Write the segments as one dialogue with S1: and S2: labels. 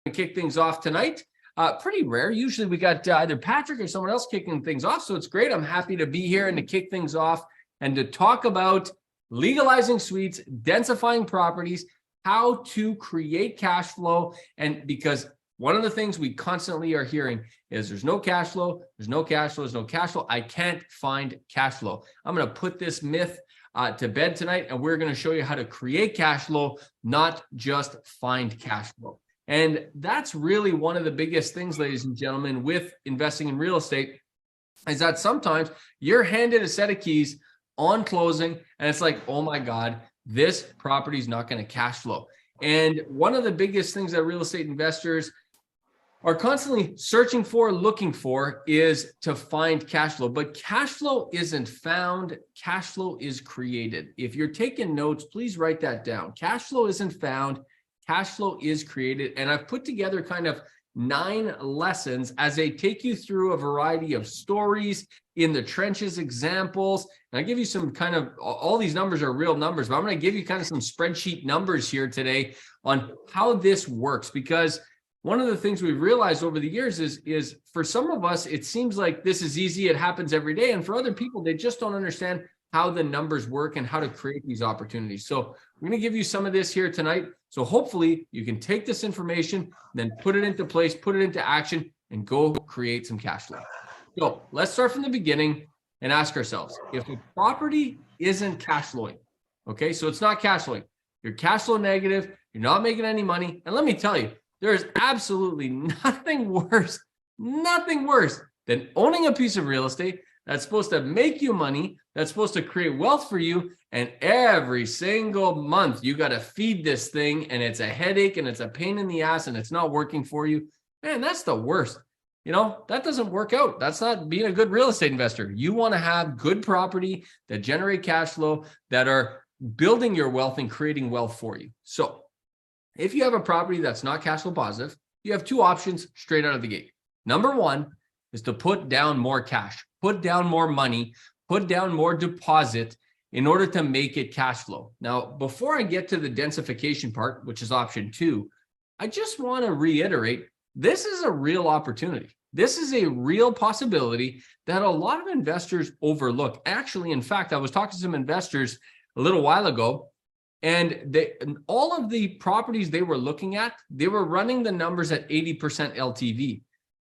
S1: kick things off tonight. Pretty rare. Usually we got either Patrick or someone else kicking things off. So it's great. I'm happy to be here and to kick things off and to talk about legalizing suites, densifying properties, how to create cash flow. And because one of the things we constantly are hearing is there's no cash flow, there's no cash flow, there's no cash flow. I can't find cash flow. I'm going to put this myth to bed tonight, and we're going to show you how to create cash flow, not just find cash flow. And that's really one of the biggest things, ladies and gentlemen, with investing in real estate, is that sometimes you're handed a set of keys on closing, and it's like, oh my God, this property is not going to cash flow. And one of the biggest things that real estate investors are constantly searching for, looking for, is to find cash flow. But cash flow isn't found, cash flow is created. If you're taking notes, please write that down. Cash flow isn't found, cash flow is created. And I've put together kind of 9 lessons as they take you through a variety of stories, in the trenches examples. And I give you some kind of, all these numbers are real numbers, but I'm going to give you kind of some spreadsheet numbers here today on how this works. Because one of the things we've realized over the years is for some of us, it seems like this is easy, it happens every day. And for other people, they just don't understand how the numbers work and how to create these opportunities. So we're going to give you some of this here tonight. So hopefully you can take this information, then put it into place, put it into action, and go create some cash flow. So let's start from the beginning and ask ourselves, if a property isn't cash flowing, okay, so it's not cash flowing, you're cash flow negative, you're not making any money. And let me tell you, there's absolutely nothing worse than owning a piece of real estate that's supposed to make you money, that's supposed to create wealth for you. And every single month you got to feed this thing, and it's a headache and it's a pain in the ass and it's not working for you. Man, that's the worst. You know, that doesn't work out. That's not being a good real estate investor. You want to have good property that generate cash flow, that are building your wealth and creating wealth for you. So if you have a property that's not cash flow positive, you have 2 options straight out of the gate. Number 1 is to put down more cash, put down more money, put down more deposit in order to make it cash flow. Now, before I get to the densification part, which is option 2, I just want to reiterate, this is a real opportunity. This is a real possibility that a lot of investors overlook. Actually, in fact, I was talking to some investors a little while ago, and all of the properties they were looking at, they were running the numbers at 80% LTV.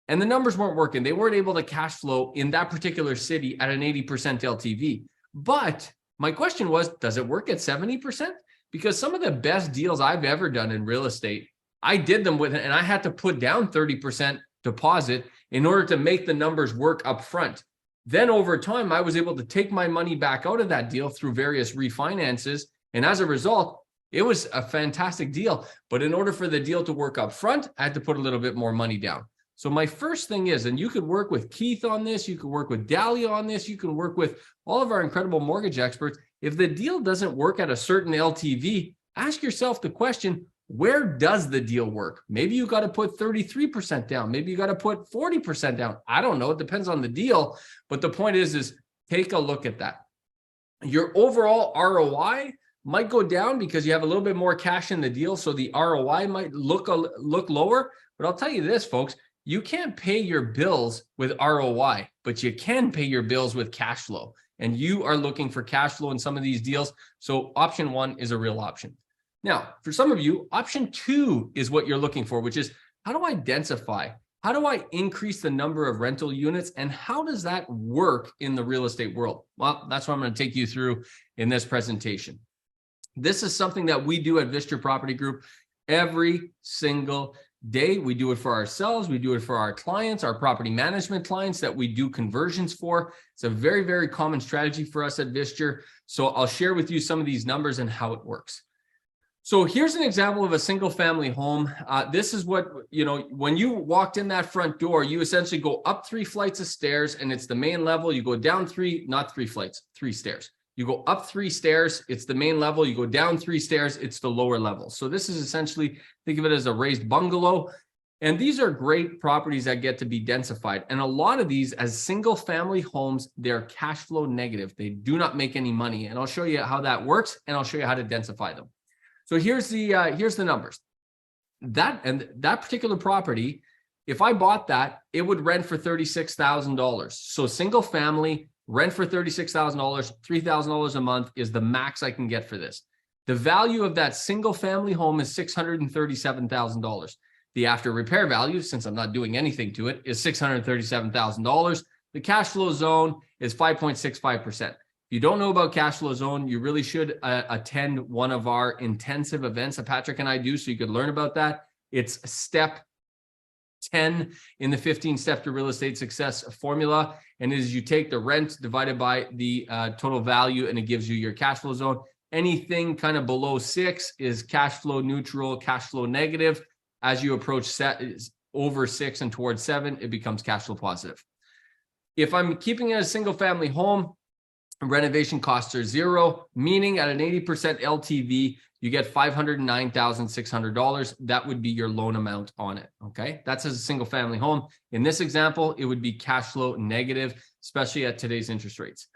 S1: And the numbers weren't working. They weren't able to cash flow in that particular city at an 80% LTV. But my question was, does it work at 70%? Because some of the best deals I've ever done in real estate, I did them with, and I had to put down 30% deposit in order to make the numbers work up front. Then over time, I was able to take my money back out of that deal through various refinances. And as a result, it was a fantastic deal. But in order for the deal to work up front, I had to put a little bit more money down. So my first thing is, and you could work with Keith on this, you could work with Dahlia on this, you can work with all of our incredible mortgage experts. If the deal doesn't work at a certain LTV, ask yourself the question, where does the deal work? Maybe you got to put 33% down. Maybe you got to put 40% down. I don't know. It depends on the deal. But the point is take a look at that. Your overall ROI might go down because you have a little bit more cash in the deal. So the ROI might look lower. But I'll tell you this, folks, you can't pay your bills with ROI, but you can pay your bills with cash flow. And you are looking for cash flow in some of these deals. So option 1 is a real option. Now, for some of you, option 2 is what you're looking for, which is, how do I densify? How do I increase the number of rental units? And how does that work in the real estate world? Well, that's what I'm going to take you through in this presentation. This is something that we do at Visture Property Group every single day. We do it for ourselves. We do it for our clients, our property management clients that we do conversions for. It's a very, very common strategy for us at Visture. So I'll share with you some of these numbers and how it works. So here's an example of a single family home. This is what, when you walked in that front door, you essentially go up 3 flights of stairs, and it's the main level. You go down 3 stairs. You go up 3 stairs, it's the main level. You go down 3 stairs, it's the lower level. So this is essentially, think of it as a raised bungalow. And these are great properties that get to be densified. And a lot of these, as single family homes, they're cash flow negative. They do not make any money. And I'll show you how that works, and I'll show you how to densify them. So here's the numbers. that particular property, if I bought that, it would rent for $36,000. So single family rent for $36,000, $3,000 a month is the max I can get for this. The value of that single family home is $637,000. The after repair value, since I'm not doing anything to it, is $637,000. The cash flow zone is 5.65%. If you don't know about cash flow zone, you really should attend one of our intensive events that Patrick and I do so you could learn about that. It's step 10 in the 15 step to real estate success formula. And it is you take the rent divided by the total value and it gives you your cash flow zone. Anything kind of below 6 is cash flow neutral, cash flow negative. As you approach over 6 and towards 7, it becomes cash flow positive. If I'm keeping it a single family home, renovation costs are 0, meaning at an 80% LTV, you get $509,600. That would be your loan amount on it. Okay. That's as a single family home. In this example, it would be cash flow negative, especially at today's interest rates.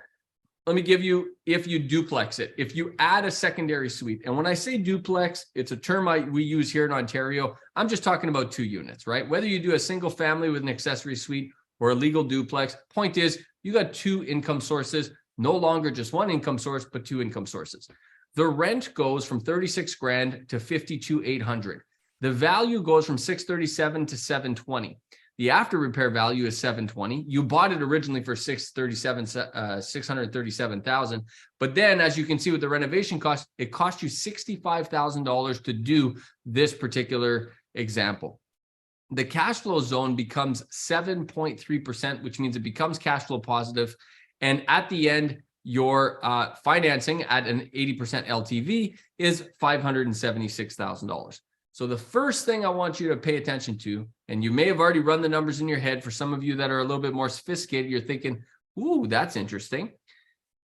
S1: Let me give you, if you duplex it, if you add a secondary suite, and when I say duplex, it's a term we use here in Ontario. I'm just talking about 2 units, right? Whether you do a single family with an accessory suite or a legal duplex, point is you got 2 income sources, no longer just 1 income source, but 2 income sources. The rent goes from 36 grand to 52,800. The value goes from 637 to 720. The after repair value is 720. You bought it originally for 637,000. But then, as you can see with the renovation cost, it cost you $65,000 to do this particular example. The cash flow zone becomes 7.3%, which means it becomes cash flow positive. And at the end, your financing at an 80% LTV is $576,000. So the first thing I want you to pay attention to, and you may have already run the numbers in your head, for some of you that are a little bit more sophisticated, you're thinking, ooh, that's interesting.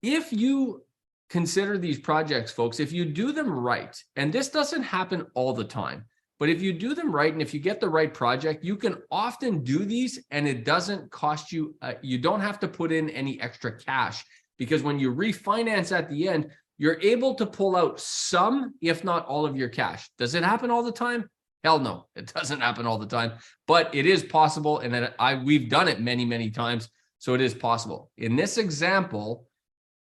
S1: If you consider these projects, folks, if you do them right, and this doesn't happen all the time, but if you do them right, and if you get the right project, you can often do these and it doesn't cost you, you don't have to put in any extra cash, because when you refinance at the end, you're able to pull out some, if not all of your cash. Does it happen all the time? Hell no, it doesn't happen all the time, but it is possible. And we've done it many, many times. So it is possible. In this example,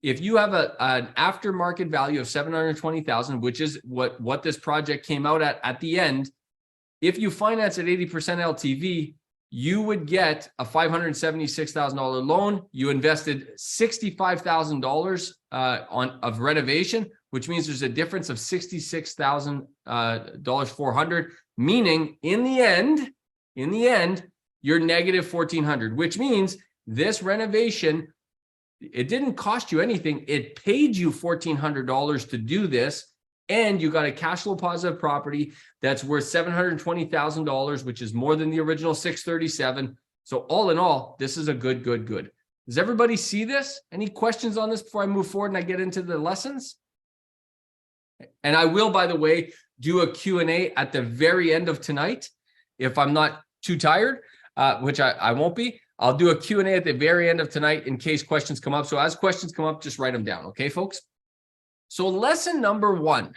S1: if you have an aftermarket value of 720,000, which is what this project came out at the end, if you finance at 80% LTV, you would get a $576,000 loan. You invested $65,000 of renovation, which means there's a difference of $66,400. Meaning, in the end, you're negative $1,400, which means this renovation, it didn't cost you anything. It paid you $1,400 to do this. And you got a cash flow positive property that's worth $720,000, which is more than the original 637. So all in all, this is a good. Does everybody see this? Any questions on this before I move forward and I get into the lessons? And I will, by the way, do a Q&A at the very end of tonight. If I'm not too tired, which I won't be, I'll do a Q&A at the very end of tonight in case questions come up. So as questions come up, just write them down. Okay, folks? So lesson number 1,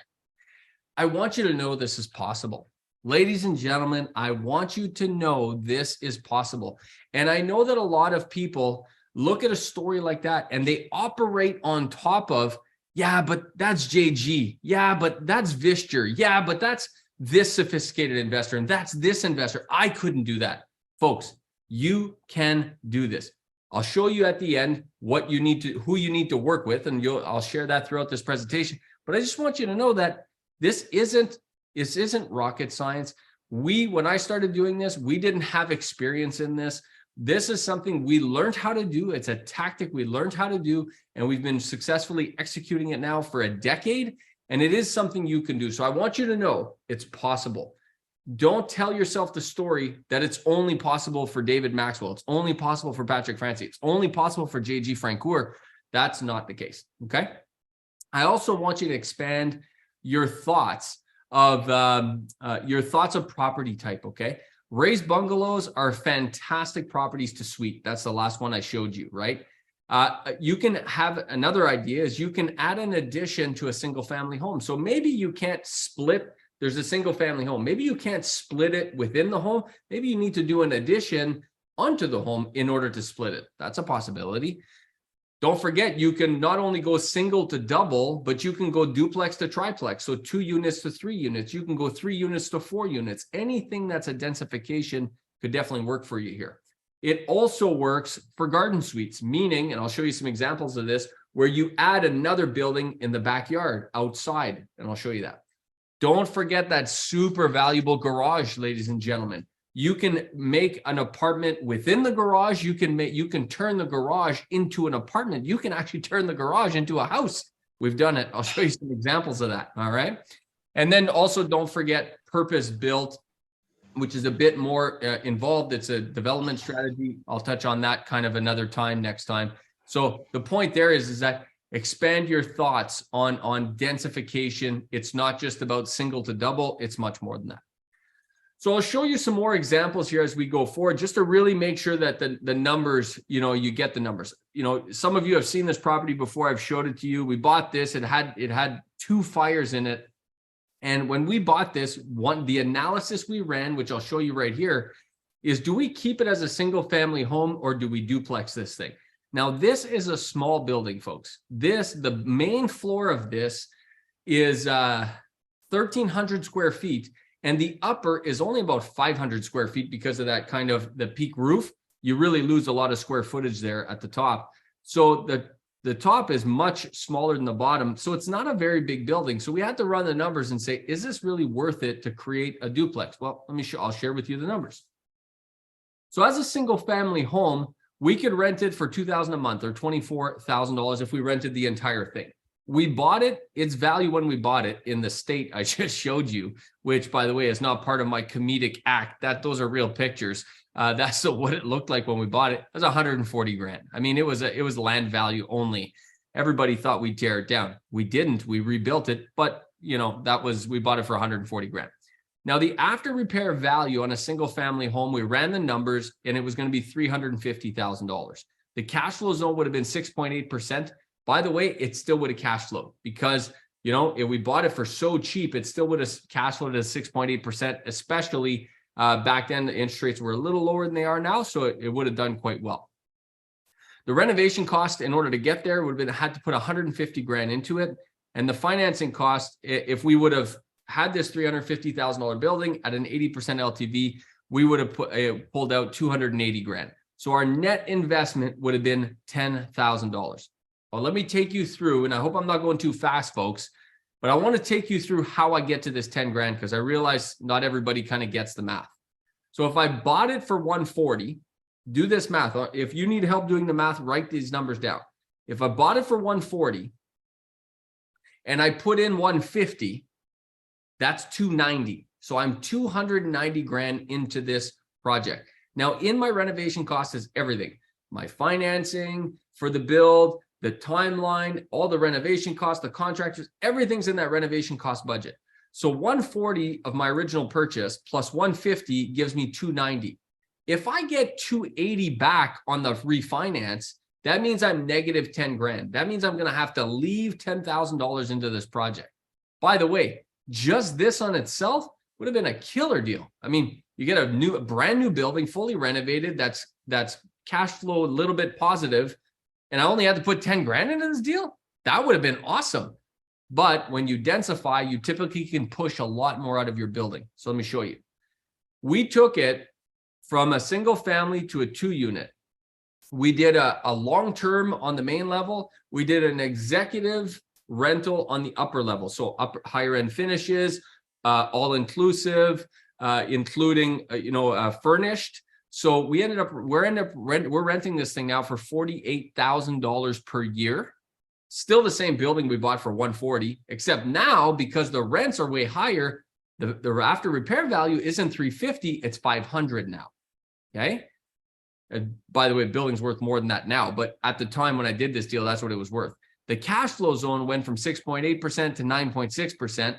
S1: I want you to know this is possible. Ladies and gentlemen, I want you to know this is possible. And I know that a lot of people look at a story like that and they operate on top of, yeah, but that's JG. Yeah, but that's Visture. Yeah, but that's this sophisticated investor and that's this investor. I couldn't do that. Folks, you can do this. I'll show you at the end who you need to work with, and I'll share that throughout this presentation. But I just want you to know that this isn't rocket science. When I started doing this, we didn't have experience in this. This is something we learned how to do. It's a tactic we learned how to do, and we've been successfully executing it now for a decade. And it is something you can do. So I want you to know it's possible. Don't tell yourself the story that it's only possible for David Maxwell. It's only possible for Patrick Francie. It's only possible for JG Francoeur. That's not the case. Okay. I also want you to expand your thoughts of property type. Okay. Raised bungalows are fantastic properties to suite. That's the last one I showed you, right? You can have another idea is you can add an addition to a single family home. So maybe you can't split there's a single family home. Maybe you can't split it within the home. Maybe you need to do an addition onto the home in order to split it. That's a possibility. Don't forget, you can not only go single to double, but you can go duplex to triplex. So 2 units to 3 units. You can go 3 units to 4 units. Anything that's a densification could definitely work for you here. It also works for garden suites, meaning, and I'll show you some examples of this, where you add another building in the backyard outside, and I'll show you that. Don't forget that super valuable garage, ladies and gentlemen. You can make an apartment within the garage. You can turn the garage into an apartment. You can actually turn the garage into a house. We've done it. I'll show you some examples of that. All right. And then also don't forget purpose built, which is a bit more involved. It's a development strategy. I'll touch on that kind of another time next time. So the point there is that expand your thoughts on densification. It's not just about single to double. It's much more than that. So I'll show you some more examples here as we go forward, just to really make sure that the numbers, you get the numbers. Some of you have seen this property before. I've showed it to you. We bought this. It had 2 fires in it. And when we bought this, the analysis we ran, which I'll show you right here, is do we keep it as a single family home or do we duplex this thing? Now, this is a small building, folks. The main floor of this is 1,300 square feet. And the upper is only about 500 square feet because of that kind of the peak roof. You really lose a lot of square footage there at the top. So the top is much smaller than the bottom. So it's not a very big building. So we had to run the numbers and say, is this really worth it to create a duplex? Well, I'll share with you the numbers. So as a single family home, we could rent it for $2,000 a month or $24,000 if we rented the entire thing. We bought it, its value when we bought it in the state I just showed you, which, by the way, is not part of my comedic act. Those are real pictures. That's what it looked like when we bought it. It was 140 grand. I mean, it was land value only. Everybody thought we'd tear it down. We didn't. We rebuilt it, but we bought it for 140 grand. Now, the after repair value on a single family home, we ran the numbers and it was going to be $350,000. The cash flow zone would have been 6.8%. By the way, it still would have cash flowed because, if we bought it for so cheap, it still would have cash flowed at 6.8%, especially back then the interest rates were a little lower than they are now. So it would have done quite well. The renovation cost in order to get there would have had to put 150 grand into it. And the financing cost, if we would have had this $350,000 building at an 80% LTV, we would have pulled out 280 grand. So our net investment would have been $10,000. Well, let me take you through, and I hope I'm not going too fast, folks, but I want to take you through how I get to this 10 grand because I realize not everybody kind of gets the math. So if I bought it for 140, do this math. If you need help doing the math, write these numbers down. If I bought it for 140 and I put in 150, that's 290. So I'm 290 grand into this project. Now, in my renovation cost is everything. My financing for the build, the timeline, all the renovation costs, the contractors, everything's in that renovation cost budget. So 140 of my original purchase plus 150 gives me 290. If I get 280 back on the refinance, that means I'm negative 10 grand. That means I'm going to have to leave $10,000 into this project. By the way, just this on itself would have been a killer deal. I mean, you get a brand new building, fully renovated. That's cash flow a little bit positive. And I only had to put 10 grand into this deal. That would have been awesome. But when you densify, you typically can push a lot more out of your building. So let me show you. We took it from a single family to a 2-unit. We did a long-term on the main level. We did an executive rental on the upper level. So higher end finishes, all inclusive, including, furnished. So we're renting this thing now for $48,000 per year. Still the same building we bought for 140, except now because the rents are way higher, the after repair value isn't 350, it's 500 now. Okay. And by the way, building's worth more than that now, but at the time when I did this deal, that's what it was worth. The cash flow zone went from 6.8% to 9.6%.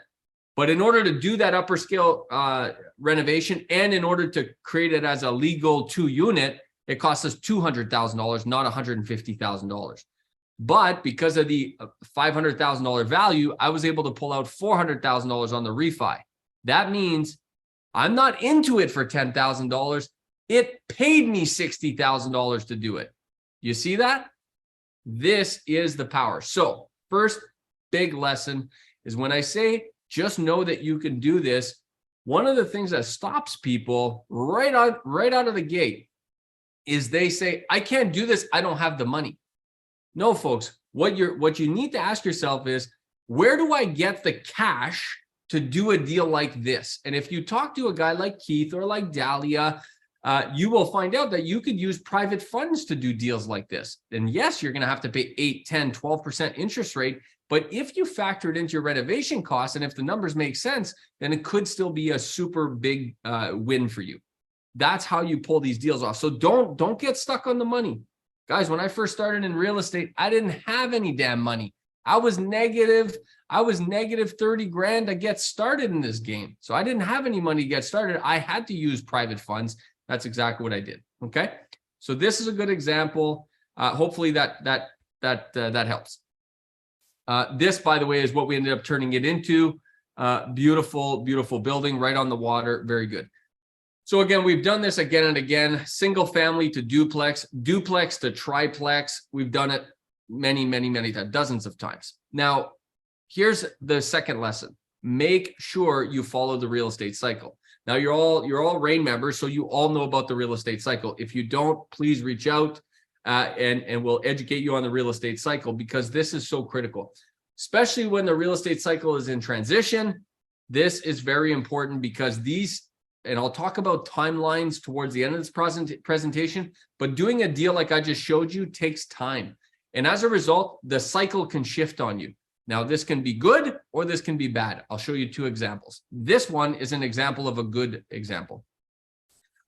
S1: But in order to do that upper scale renovation and in order to create it as a legal 2-unit, it cost us $200,000, not $150,000. But because of the $500,000 value, I was able to pull out $400,000 on the refi. That means I'm not into it for $10,000. It paid me $60,000 to do it. You see that? This is the power. So first big lesson is when I say, just know that you can do this. One of the things that stops people right out of the gate is they say, I can't do this. I don't have the money. No, folks, what you need to ask yourself is, where do I get the cash to do a deal like this? And if you talk to a guy like Keith or like Dahlia, you will find out that you could use private funds to do deals like this. And yes, you're going to have to pay 8, 10, 12% interest rate. But if you factor it into your renovation costs, and if the numbers make sense, then it could still be a super big win for you. That's how you pull these deals off. So don't get stuck on the money. Guys, when I first started in real estate, I didn't have any damn money. I was negative 30 grand to get started in this game. So I didn't have any money to get started. I had to use private funds. That's exactly what I did. Okay. So this is a good example. Hopefully that helps. This, by the way, is what we ended up turning it into. Beautiful, beautiful building right on the water. Very good. So again, we've done this again and again, single family to duplex, duplex to triplex. We've done it many times, dozens of times. Now, here's the second lesson. Make sure you follow the real estate cycle. Now, you're all RAIN members, so you all know about the real estate cycle. If you don't, please reach out and we'll educate you on the real estate cycle, because this is so critical, especially when the real estate cycle is in transition. This is very important because and I'll talk about timelines towards the end of this presentation, but doing a deal like I just showed you takes time. And as a result, the cycle can shift on you. Now, this can be good or this can be bad. I'll show you two examples. This one is an example of a good example.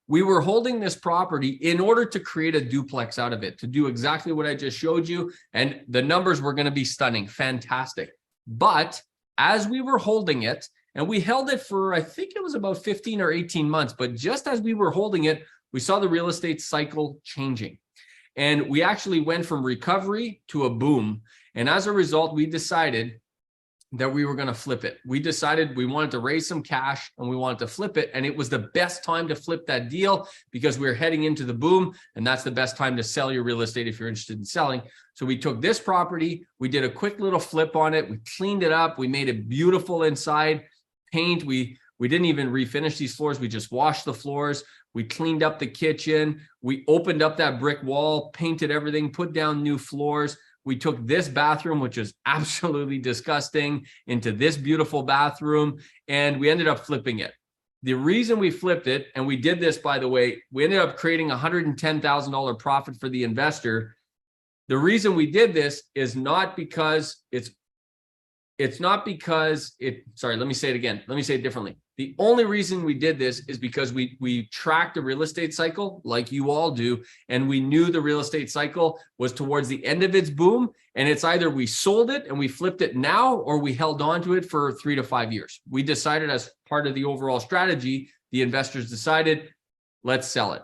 S1: We were holding this property in order to create a duplex out of it, to do exactly what I just showed you. And the numbers were going to be stunning, fantastic. But as we were holding it, and we held it for, I think it was about 15 or 18 months, but just as we were holding it, we saw the real estate cycle changing. And we actually went from recovery to a boom. And as a result, we decided that we were going to flip it. We decided we wanted to raise some cash and we wanted to flip it. And it was the best time to flip that deal because we were heading into the boom. And that's the best time to sell your real estate if you're interested in selling. So we took this property, we did a quick little flip on it. We cleaned it up. We made it beautiful inside. Paint. We didn't even refinish these floors. We just washed the floors. We cleaned up the kitchen. We opened up that brick wall, painted everything, put down new floors. We took this bathroom, which is absolutely disgusting, into this beautiful bathroom, and we ended up flipping it. The reason we flipped it, and we did this, by the way, we ended up creating $110,000 profit for the investor. The reason we did this is not because sorry, let me say it again. Let me say it differently. The only reason we did this is because we tracked the real estate cycle like you all do. And we knew the real estate cycle was towards the end of its boom. And it's either we sold it and we flipped it now, or we held on to it for 3 to 5 years. We decided, as part of the overall strategy, the investors decided, let's sell it.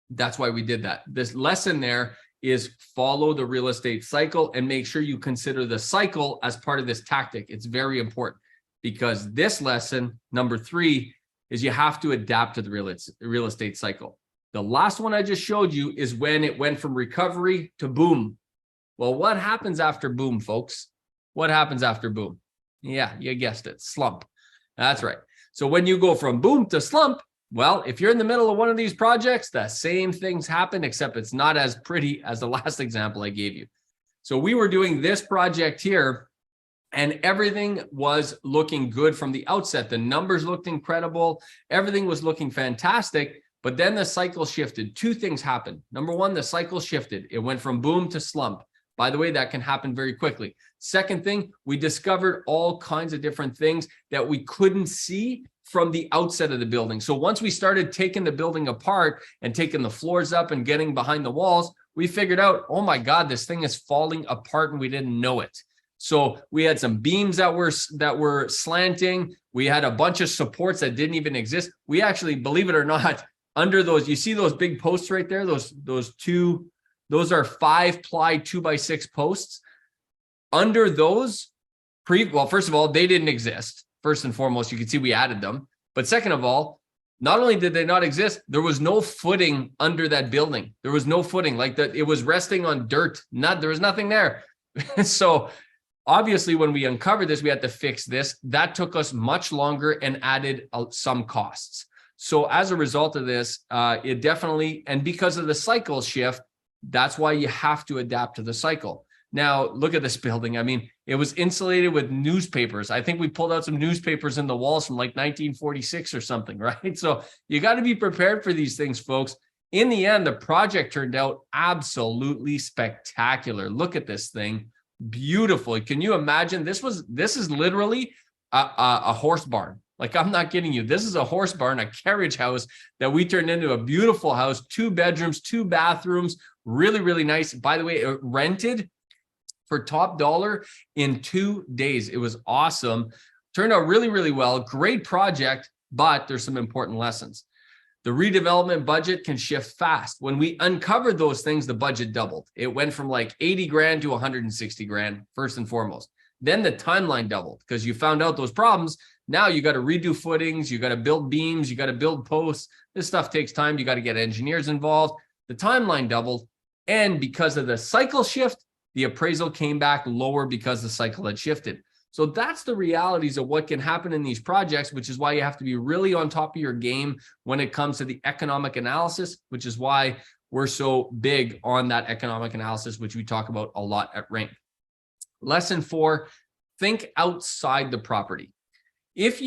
S1: That's why we did that. This lesson there is follow the real estate cycle and make sure you consider the cycle as part of this tactic. It's very important, because this lesson, number 3, is you have to adapt to the real estate cycle. The last one I just showed you is when it went from recovery to boom. Well, what happens after boom, folks? What happens after boom? Yeah, you guessed it, slump. That's right. So when you go from boom to slump, well, if you're in the middle of one of these projects, the same things happen, except it's not as pretty as the last example I gave you. So we were doing this project here, and everything was looking good from the outset. The numbers looked incredible. Everything was looking fantastic. But then the cycle shifted. 2 things happened. Number 1, the cycle shifted. It went from boom to slump. By the way, that can happen very quickly. Second thing, we discovered all kinds of different things that we couldn't see from the outset of the building. So once we started taking the building apart and taking the floors up and getting behind the walls, we figured out, oh my God, this thing is falling apart and we didn't know it. So we had some beams that were slanting. We had a bunch of supports that didn't even exist. We actually, believe it or not, under those, you see those big posts right there, those are 5-ply 2x6 posts. Under those, well, first of all, they didn't exist. first and foremost, you can see we added them. But second of all, not only did they not exist, there was no footing under that building. There was no footing, like that. It was resting on dirt. There was nothing there. So obviously, when we uncovered this, we had to fix this. That took us much longer and added some costs. So as a result of this, it definitely, and because of the cycle shift, that's why you have to adapt to the cycle. Now, look at this building. I mean, it was insulated with newspapers. I think we pulled out some newspapers in the walls from like 1946 or something, right? So you got to be prepared for these things, folks. In the end, the project turned out absolutely spectacular. Look at this thing. Beautiful. Can you imagine? This is literally a horse barn. Like, I'm not kidding you. This is a horse barn, a carriage house that we turned into a beautiful house, 2 bedrooms, 2 bathrooms, really, really nice. By the way, it rented for top dollar in 2 days. It was awesome. Turned out really, really well. Great project, but there's some important lessons. The redevelopment budget can shift fast. When we uncovered those things, the budget doubled. It went from like 80 grand to 160 grand, first and foremost. Then the timeline doubled because you found out those problems. Now you got to redo footings, you got to build beams, you got to build posts. This stuff takes time. You got to get engineers involved. The timeline doubled. And because of the cycle shift, the appraisal came back lower because the cycle had shifted. So that's the realities of what can happen in these projects, which is why you have to be really on top of your game when it comes to the economic analysis, which is why we're so big on that economic analysis, which we talk about a lot at Rank. Lesson 4, think outside the property. If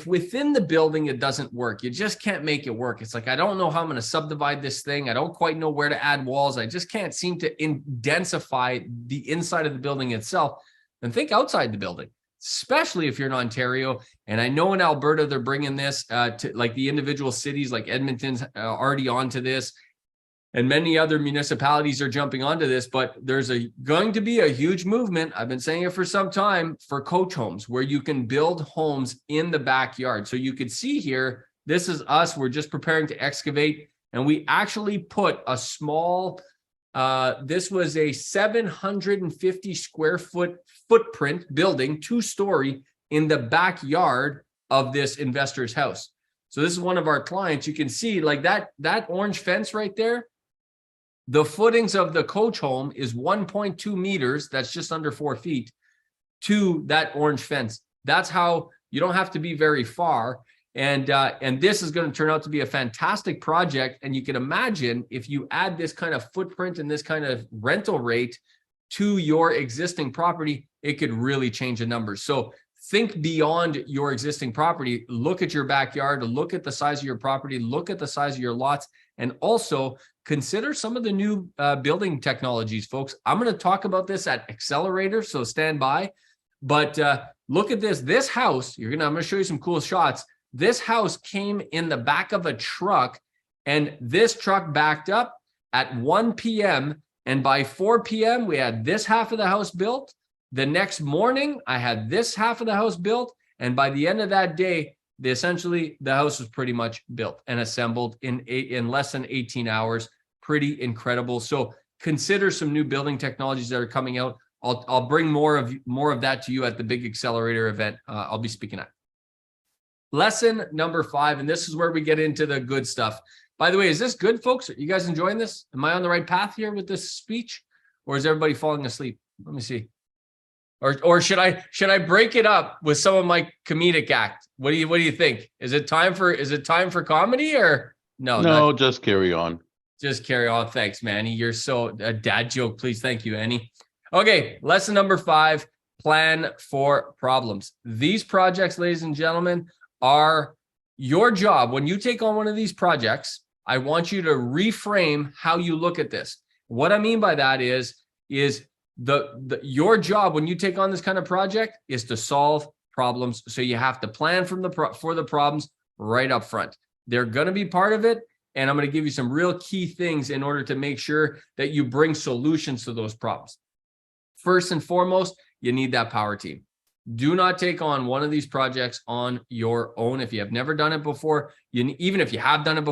S1: within the building it doesn't work, you just can't make it work. It's like, I don't know how I'm going to subdivide this thing. I don't quite know where to add walls. I just can't seem to densify the inside of the building itself. Then think outside the building, especially if you're in Ontario. And I know in Alberta, they're bringing this to like the individual cities, like Edmonton's already onto this. And many other municipalities are jumping onto this, but there's going to be a huge movement. I've been saying it for some time, for coach homes, where you can build homes in the backyard. So you could see here, this is us. We're just preparing to excavate. And we actually put a small, this was a 750 square foot footprint building, 2-story, in the backyard of this investor's house. So this is one of our clients. You can see like that orange fence right there. The footings of the coach home is 1.2 meters. That's just under 4 feet to that orange fence. That's how you don't have to be very far. And this is going to turn out to be a fantastic project. And you can imagine if you add this kind of footprint and this kind of rental rate to your existing property, it could really change the numbers. So think beyond your existing property. Look at your backyard, look at the size of your property, look at the size of your lots, and also consider some of the new building technologies, folks. I'm going to talk about this at Accelerator, so stand by. But look at this. This house, I'm going to show you some cool shots. This house came in the back of a truck, and this truck backed up at 1 p.m. And by 4 p.m., we had this half of the house built. The next morning, I had this half of the house built. And by the end of that day, essentially the house was pretty much built and assembled in less than 18 hours. Pretty incredible. So consider some new building technologies that are coming out. I'll bring more of that to you at the big Accelerator event I'll be speaking at. Lesson number 5, and this is where we get into the good stuff. By the way, is this good, folks? Are you guys enjoying this? Am I on the right path here with this speech, or is everybody falling asleep? Let me see. Or should I break it up with some of my comedic act? What do you think? Is it time for comedy, or no?
S2: No, just carry on.
S1: Just carry on. Thanks, Manny. You're so a dad joke, please. Thank you, Annie. Okay, lesson number 5, plan for problems. These projects, ladies and gentlemen, are your job. When you take on one of these projects, I want you to reframe how you look at this. What I mean by that is your job when you take on this kind of project is to solve problems. So you have to plan for the problems right up front. They're going to be part of it. And I'm going to give you some real key things in order to make sure that you bring solutions to those problems. First and foremost, you need that power team. Do not take on one of these projects on your own. If you have never done it before, even if you have done it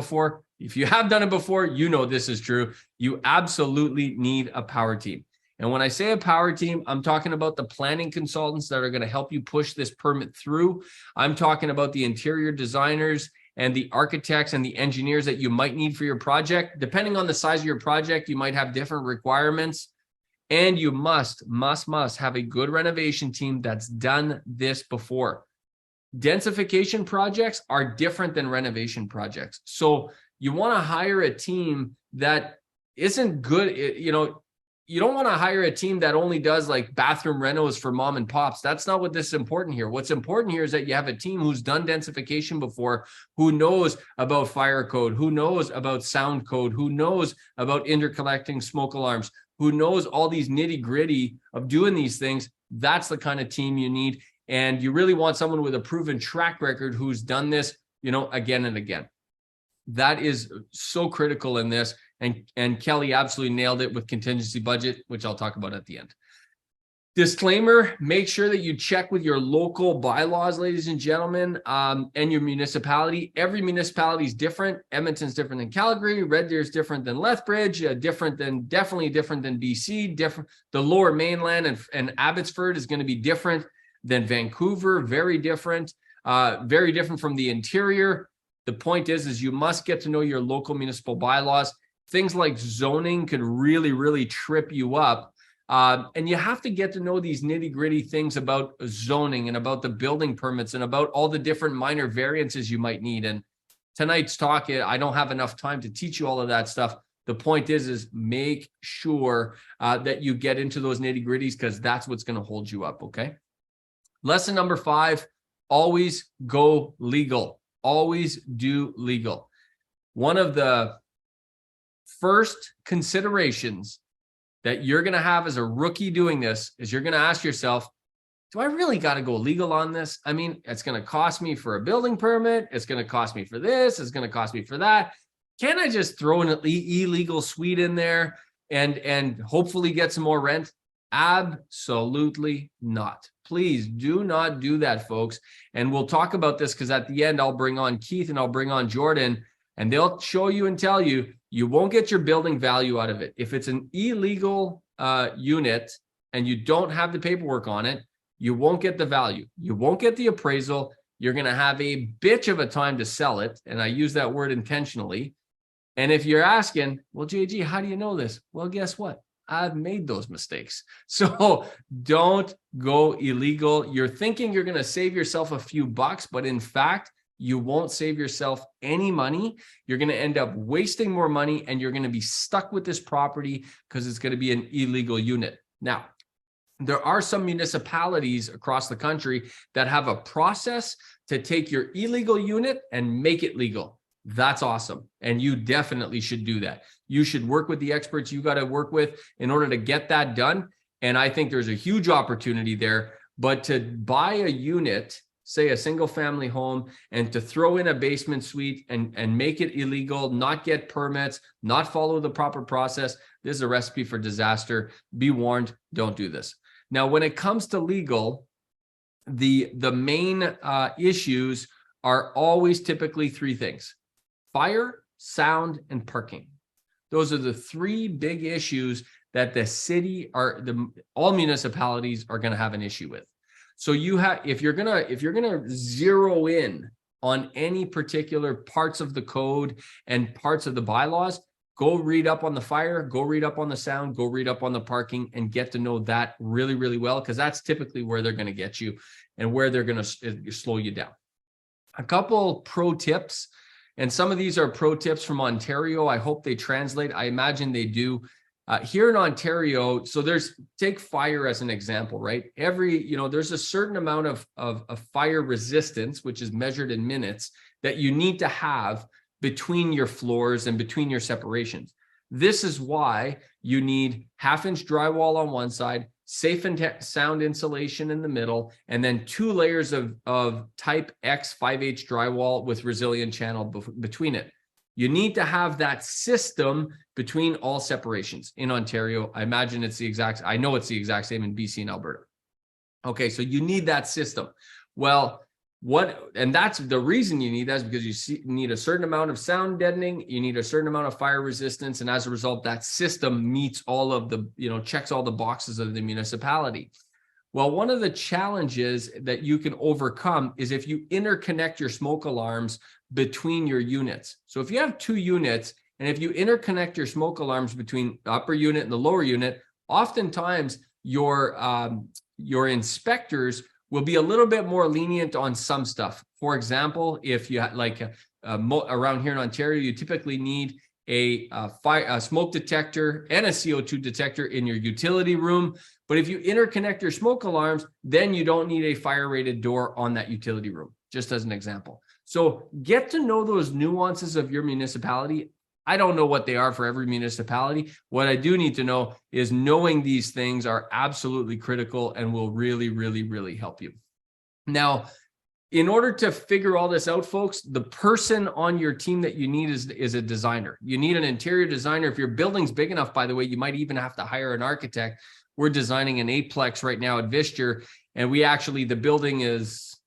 S1: before, you know this is true. You absolutely need a power team. And when I say a power team, I'm talking about the planning consultants that are going to help you push this permit through. I'm talking about the interior designers and the architects and the engineers that you might need for your project. Depending on the size of your project, you might have different requirements. And you must have a good renovation team that's done this before. Densification projects are different than renovation projects. So you want to hire a team that isn't good. You don't want to hire a team that only does like bathroom renos for mom and pops. That's not what this is important here. What's important here is that you have a team who's done densification before, who knows about fire code, who knows about sound code, who knows about interconnecting smoke alarms, who knows all these nitty gritty of doing these things. That's the kind of team you need. And you really want someone with a proven track record who's done this, again and again. That is so critical in this. And Kelly absolutely nailed it with contingency budget, which I'll talk about at the end. Disclaimer, make sure that you check with your local bylaws, ladies and gentlemen, and your municipality. Every municipality is different. Edmonton's different than Calgary. Red Deer is different than Lethbridge, definitely different than BC. The Lower Mainland and Abbotsford is going to be different than Vancouver. Very different from the interior. The point is you must get to know your local municipal bylaws. Things like zoning could really, really trip you up. And you have to get to know these nitty-gritty things about zoning and about the building permits and about all the different minor variances you might need. And tonight's talk, I don't have enough time to teach you all of that stuff. The point is make sure that you get into those nitty-gritties, because that's what's going to hold you up, okay? Lesson number 5, always go legal. Always do legal. One of the first considerations that you're going to have as a rookie doing this is you're going to ask yourself, do I really got to go legal on this? I mean, it's going to cost me for a building permit. It's going to cost me for this. It's going to cost me for that. Can I just throw an illegal suite in there and hopefully get some more rent? Absolutely not. Please do not do that, folks. And we'll talk about this, because at the end, I'll bring on Keith and I'll bring on Jordan, and they'll show you and tell you, you won't get your building value out of it. If it's an illegal unit and you don't have the paperwork on it, you won't get the value. You won't get the appraisal. You're going to have a bitch of a time to sell it. And I use that word intentionally. And if you're asking, well, JG, how do you know this? Well, guess what? I've made those mistakes. So don't go illegal. You're thinking you're going to save yourself a few bucks, but in fact, you won't save yourself any money. You're going to end up wasting more money, and you're going to be stuck with this property because it's going to be an illegal unit. Now, there are some municipalities across the country that have a process to take your illegal unit and make it legal. That's awesome. And you definitely should do that. You should work with the experts you got to work with in order to get that done. And I think there's a huge opportunity there. But to buy a unit, say a single family home, and to throw in a basement suite and make it illegal, not get permits, not follow the proper process, this is a recipe for disaster. Be warned, don't do this. Now, when it comes to legal, the main issues are always typically 3 things: fire, sound, and parking. Those are the 3 big issues that the city all municipalities are going to have an issue with. So if you're gonna zero in on any particular parts of the code and parts of the bylaws, go read up on the fire, go read up on the sound, go read up on the parking, and get to know that really, really well, because that's typically where they're going to get you and where they're going to slow you down. A couple pro tips, and some of these are pro tips from Ontario. I hope they translate. I imagine they do. Here in Ontario, so take fire as an example, right? There's a certain amount of fire resistance, which is measured in minutes, that you need to have between your floors and between your separations. This is why you need 1/2-inch drywall on one side, safe and sound insulation in the middle, and then 2 layers of type X 5H drywall with resilient channel between it. You need to have that system between all separations in Ontario. I imagine I know it's the exact same in BC and Alberta. Okay, so you need that system. Well, And that's the reason you need that, is because you need a certain amount of sound deadening, you need a certain amount of fire resistance, and as a result, that system meets all of the, checks all the boxes of the municipality. Well, one of the challenges that you can overcome is if you interconnect your smoke alarms between your units. So if you have 2 units, and if you interconnect your smoke alarms between the upper unit and the lower unit, oftentimes your inspectors will be a little bit more lenient on some stuff. For example, if you around here in Ontario, you typically need a smoke detector and a CO2 detector in your utility room. But if you interconnect your smoke alarms, then you don't need a fire rated door on that utility room, just as an example. So get to know those nuances of your municipality. I don't know what they are for every municipality. What I do need to know is knowing these things are absolutely critical and will really, really, really help you. Now, in order to figure all this out, folks, the person on your team that you need is a designer. You need an interior designer. If your building's big enough, by the way, you might even have to hire an architect. We're designing an 8-plex right now at Visture, and the building is,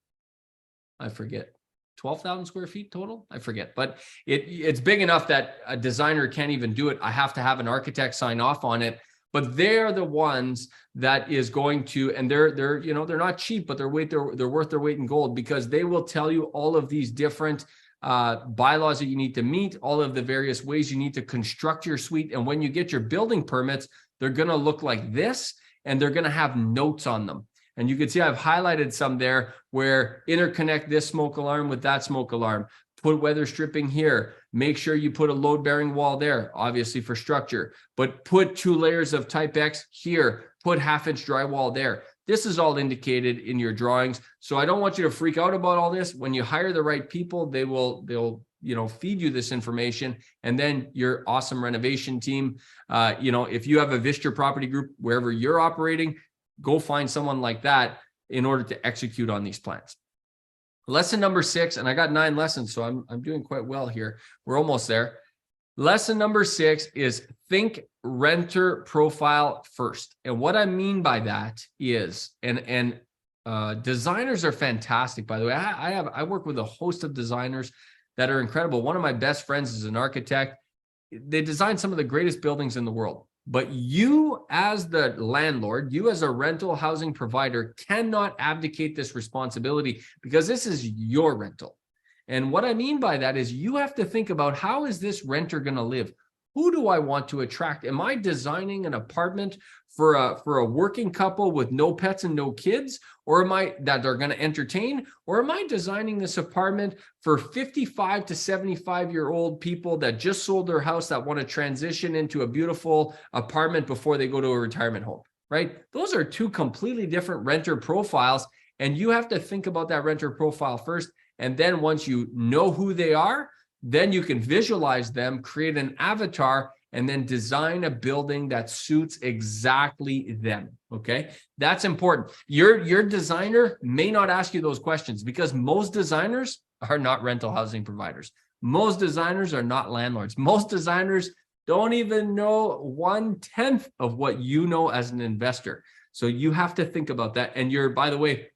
S1: I forget, 12,000 square feet total. I forget, but it's big enough that a designer can't even do it. I have to have an architect sign off on it, but they're the ones that is going to, and they're not cheap, but they're worth their weight in gold, because they will tell you all of these different bylaws that you need to meet, all of the various ways you need to construct your suite. And when you get your building permits, they're going to look like this, and they're going to have notes on them. And you can see I've highlighted some there where interconnect this smoke alarm with that smoke alarm, put weather stripping here, make sure you put a load bearing wall there, obviously for structure, but put 2 layers of type X here, put 1/2-inch drywall there. This is all indicated in your drawings. So I don't want you to freak out about all this. When you hire the right people, they'll feed you this information, and then your awesome renovation team, if you have a Visture property group, wherever you're operating, go find someone like that in order to execute on these plans. Lesson number 6, and I got 9 lessons, so I'm doing quite well here. We're almost there. Lesson number 6 is think renter profile first. And what I mean by that is, and designers are fantastic, by the way. I work with a host of designers that are incredible. One of my best friends is an architect. They design some of the greatest buildings in the world. But you as the landlord, you as a rental housing provider cannot abdicate this responsibility, because this is your rental. And what I mean by that is you have to think about, how is this renter going to live? Who do I want to attract? Am I designing an apartment for a working couple with no pets and no kids, or that they're going to entertain? Or am I designing this apartment for 55 to 75-year-old people that just sold their house, that want to transition into a beautiful apartment before they go to a retirement home, right? Those are 2 completely different renter profiles, and you have to think about that renter profile first. And then once you know who they are, then you can visualize them, create an avatar, and then design a building that suits exactly them. Okay, that's important. Your designer may not ask you those questions, because most designers are not rental housing providers. Most designers are not landlords. Most designers don't even know 1/10 of what you know as an investor. So you have to think about that. And by the way,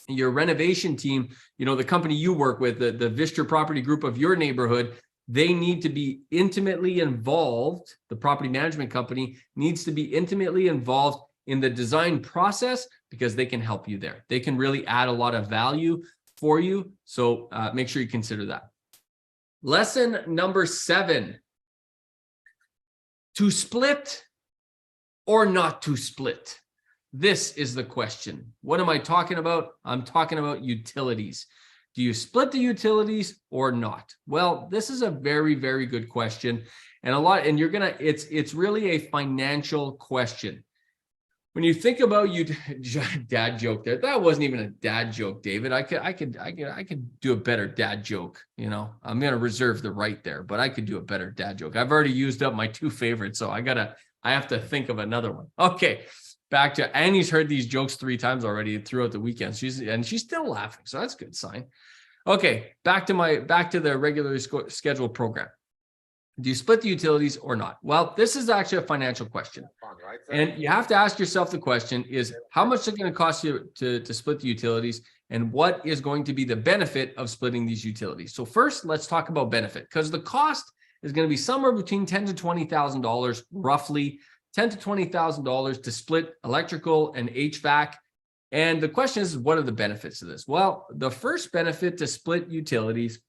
S1: your renovation team, the company you work with, the Visture property group of your neighborhood, they need to be intimately involved. The property management company needs to be intimately involved in the design process, because they can help you there. They can really add a lot of value for you. So make sure you consider that. Lesson number 7, to split or not to split. This is the question. What am I talking about? I'm talking about utilities. Do you split the utilities or not? Well, this is a very, very good question. And it's really a financial question. When you think about dad joke there, that wasn't even a dad joke, David. I could do a better dad joke. I'm going to reserve the right there, but I could do a better dad joke. I've already used up my 2 favorites, so I have to think of another one. Okay. Back to Annie's heard these jokes 3 times already throughout the weekend. She's still laughing, so that's a good sign. Okay, back to the regularly scheduled program. Do you split the utilities or not? Well, this is actually a financial question, and you have to ask yourself the question: is how much is it going to cost you to split the utilities, and what is going to be the benefit of splitting these utilities. So first, let's talk about benefit, because the cost is going to be somewhere between $10,000 to $20,000, roughly $10,000 to $20,000 to split electrical and HVAC. And the question is, what are the benefits of this? Well, the first benefit to split utilities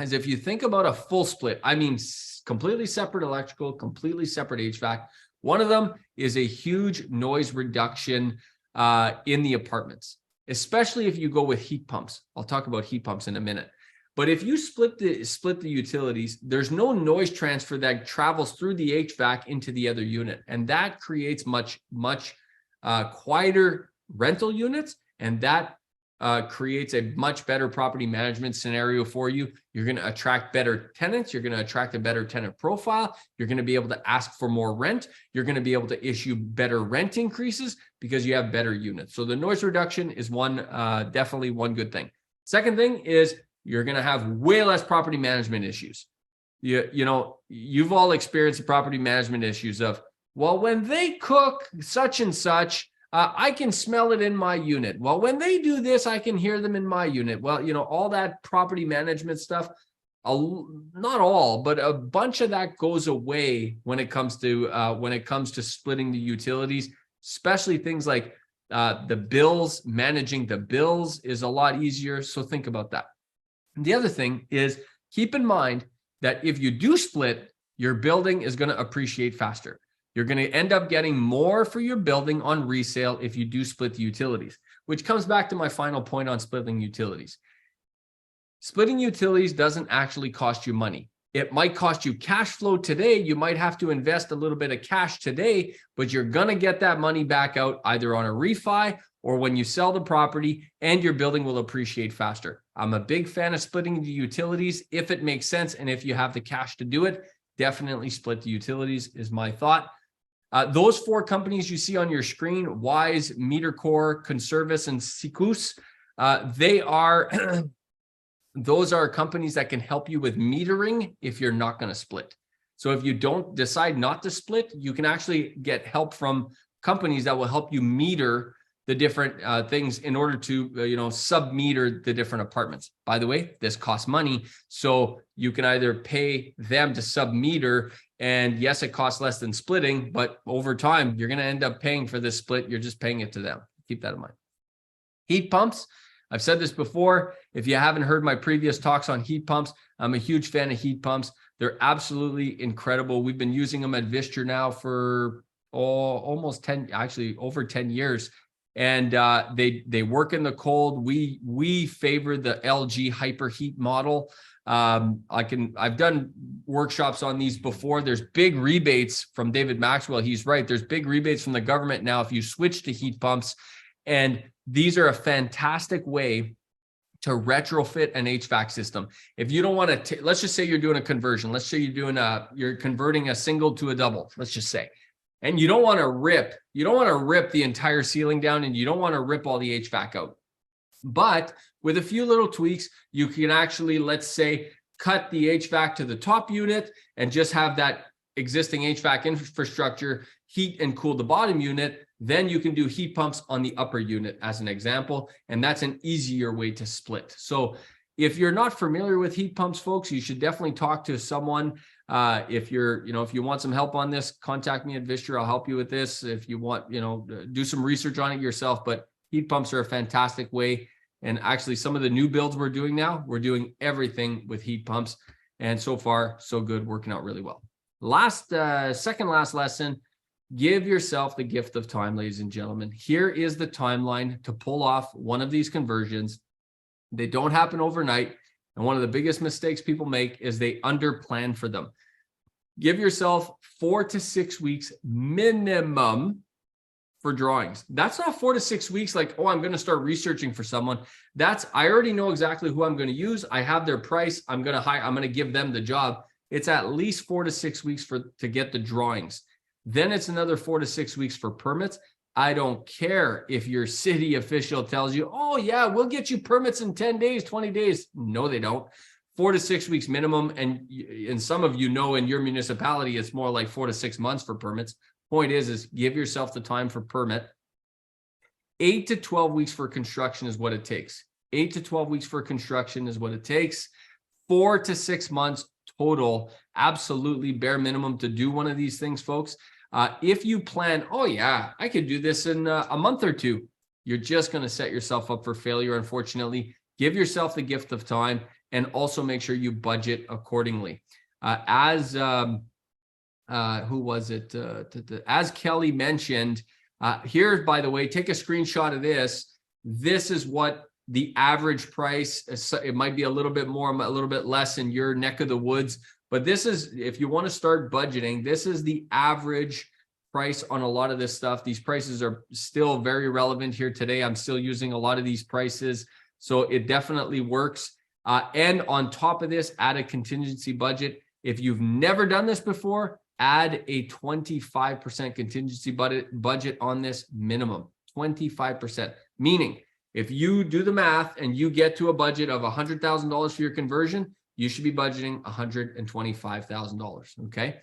S1: is if you think about a full split, I mean, completely separate electrical, completely separate HVAC. One of them is a huge noise reduction in the apartments, especially if you go with heat pumps. I'll talk about heat pumps in a minute. But if you split the utilities, there's no noise transfer that travels through the HVAC into the other unit. And that creates much quieter rental units. And that creates a much better property management scenario for you. You're going to attract better tenants. You're going to attract a better tenant profile. You're going to be able to ask for more rent. You're going to be able to issue better rent increases because you have better units. So the noise reduction is definitely one good thing. Second thing is you're going to have way less property management issues. You've all experienced the property management issues of, well, when they cook such and such, I can smell it in my unit. Well, when they do this, I can hear them in my unit. Well, all that property management stuff, not all, but a bunch of that goes away when it comes to splitting the utilities, especially things like the bills. Managing the bills is a lot easier. So think about that. And the other thing is, keep in mind that if you do split, your building is going to appreciate faster. You're going to end up getting more for your building on resale if you do split the utilities, which comes back to my final point on splitting utilities. Splitting utilities doesn't actually cost you money. It might cost you cash flow today. You might have to invest a little bit of cash today, but you're going to get that money back out either on a refi or when you sell the property, and your building will appreciate faster. I'm a big fan of splitting the utilities if it makes sense. And if you have the cash to do it, definitely split the utilities is my thought. Those four companies you see on your screen, Wise, MeterCore, Conservice, and Secus, those are companies that can help you with metering if you're not going to split. So if you don't decide not to split, you can actually get help from companies that will help you meter the different things in order to, sub-meter the different apartments. By the way, this costs money. So you can either pay them to sub-meter, and yes, it costs less than splitting, but over time, you're going to end up paying for this split. You're just paying it to them. Keep that in mind. Heat pumps. I've said this before. If you haven't heard my previous talks on heat pumps, I'm a huge fan of heat pumps. They're absolutely incredible. We've been using them at Visture now for almost over 10 years. And they work in the cold. We favor the LG Hyperheat model. I've done workshops on these before. There's big rebates from David Maxwell. He's right. There's big rebates from the government now if you switch to heat pumps. And these are a fantastic way to retrofit an HVAC system. If you don't want to, let's just say you're doing a conversion. Let's say you're converting a single to a double, let's just say. And you don't want to rip the entire ceiling down, and you don't want to rip all the HVAC out. But with a few little tweaks, you can actually, let's say, cut the HVAC to the top unit and just have that existing HVAC infrastructure heat and cool the bottom unit. Then you can do heat pumps on the upper unit as an example. And that's an easier way to split. So if you're not familiar with heat pumps, folks, you should definitely talk to someone. If you want some help on this, contact me at Visture. I'll help you with this. If you want, do some research on it yourself. But heat pumps are a fantastic way. And actually, some of the new builds we're doing now, we're doing everything with heat pumps. And so far, so good, working out really well. Second last lesson, give yourself the gift of time, ladies and gentlemen. Here is the timeline to pull off one of these conversions. They don't happen overnight. And one of the biggest mistakes people make is they underplan for them. Give yourself 4 to 6 weeks minimum for drawings. That's not 4 to 6 weeks like, oh, I'm going to start researching for someone. I already know exactly who I'm going to use. I have their price. I'm going to give them the job. It's at least 4 to 6 weeks to get the drawings. Then it's another 4 to 6 weeks for permits. I don't care if your city official tells you, oh yeah, we'll get you permits in 10 days, 20 days. No, they don't. 4 to 6 weeks minimum. And some of you know in your municipality, it's more like 4 to 6 months for permits. Point is give yourself the time for permit. 8 to 12 weeks for construction is what it takes. 8 to 12 weeks for construction is what it takes. 4 to 6 months total, absolutely bare minimum to do one of these things, folks. If you plan, oh yeah, I could do this in a month or two, you're just going to set yourself up for failure, unfortunately. Give yourself the gift of time and also make sure you budget accordingly. Who was it? As Kelly mentioned, here, by the way, take a screenshot of this. This is what the average price, it might be a little bit more, a little bit less in your neck of the woods, but this is, if you want to start budgeting, this is the average price on a lot of this stuff. These prices are still very relevant here today. I'm still using a lot of these prices, so it definitely works. And on top of this, add a contingency budget. If you've never done this before, add a 25% contingency budget on this minimum, 25%, meaning if you do the math and you get to a budget of $100,000 for your conversion, you should be budgeting $125,000, okay?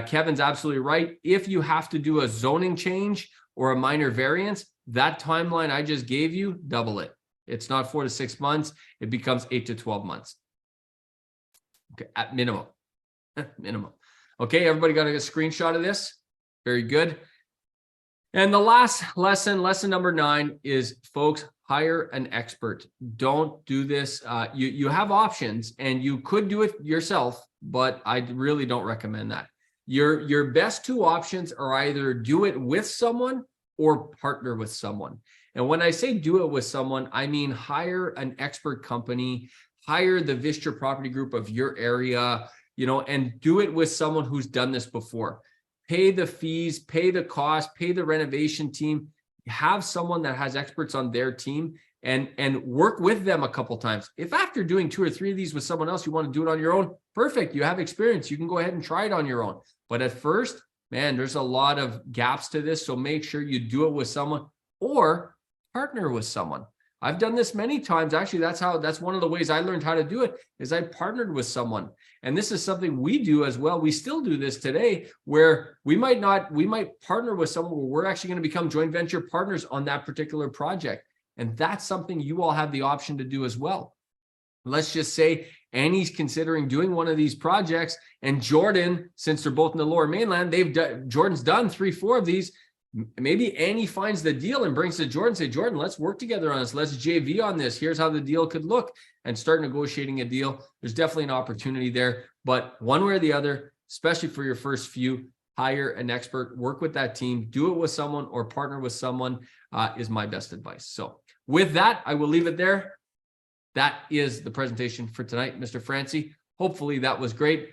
S1: Kevin's absolutely right. If you have to do a zoning change or a minor variance, that timeline I just gave you, double it. It's not 4 to 6 months. It becomes 8 to 12 months. Okay, at minimum, minimum. Okay, everybody got a screenshot of this? Very good. And the last lesson, lesson number 9 is, folks, hire an expert. Don't do this. You have options and you could do it yourself, but I really don't recommend that. Your best 2 options are either do it with someone or partner with someone. And when I say do it with someone, I mean hire an expert company, hire the Visture property group of your area, and do it with someone who's done this before. Pay the fees, pay the cost, pay the renovation team, have someone that has experts on their team and work with them a couple times. If after doing 2 or 3 of these with someone else, you want to do it on your own, perfect. You have experience. You can go ahead and try it on your own. But at first, man, there's a lot of gaps to this. So make sure you do it with someone or partner with someone. I've done this many times. Actually, that's one of the ways I learned how to do it, is I partnered with someone. And this is something we do as well. We still do this today, where we might partner with someone where we're actually going to become joint venture partners on that particular project. And that's something you all have the option to do as well. Let's just say Annie's considering doing one of these projects, and Jordan, since they're both in the Lower Mainland, Jordan's done 3, 4 of these. Maybe Annie finds the deal and brings it to Jordan, say, Jordan, let's work together on this. Let's JV on this. Here's how the deal could look, and start negotiating a deal. There's definitely an opportunity there, but one way or the other, especially for your first few, hire an expert, work with that team, do it with someone or partner with someone is my best advice. So with that, I will leave it there. That is the presentation for tonight, Mr. Francie. Hopefully that was great.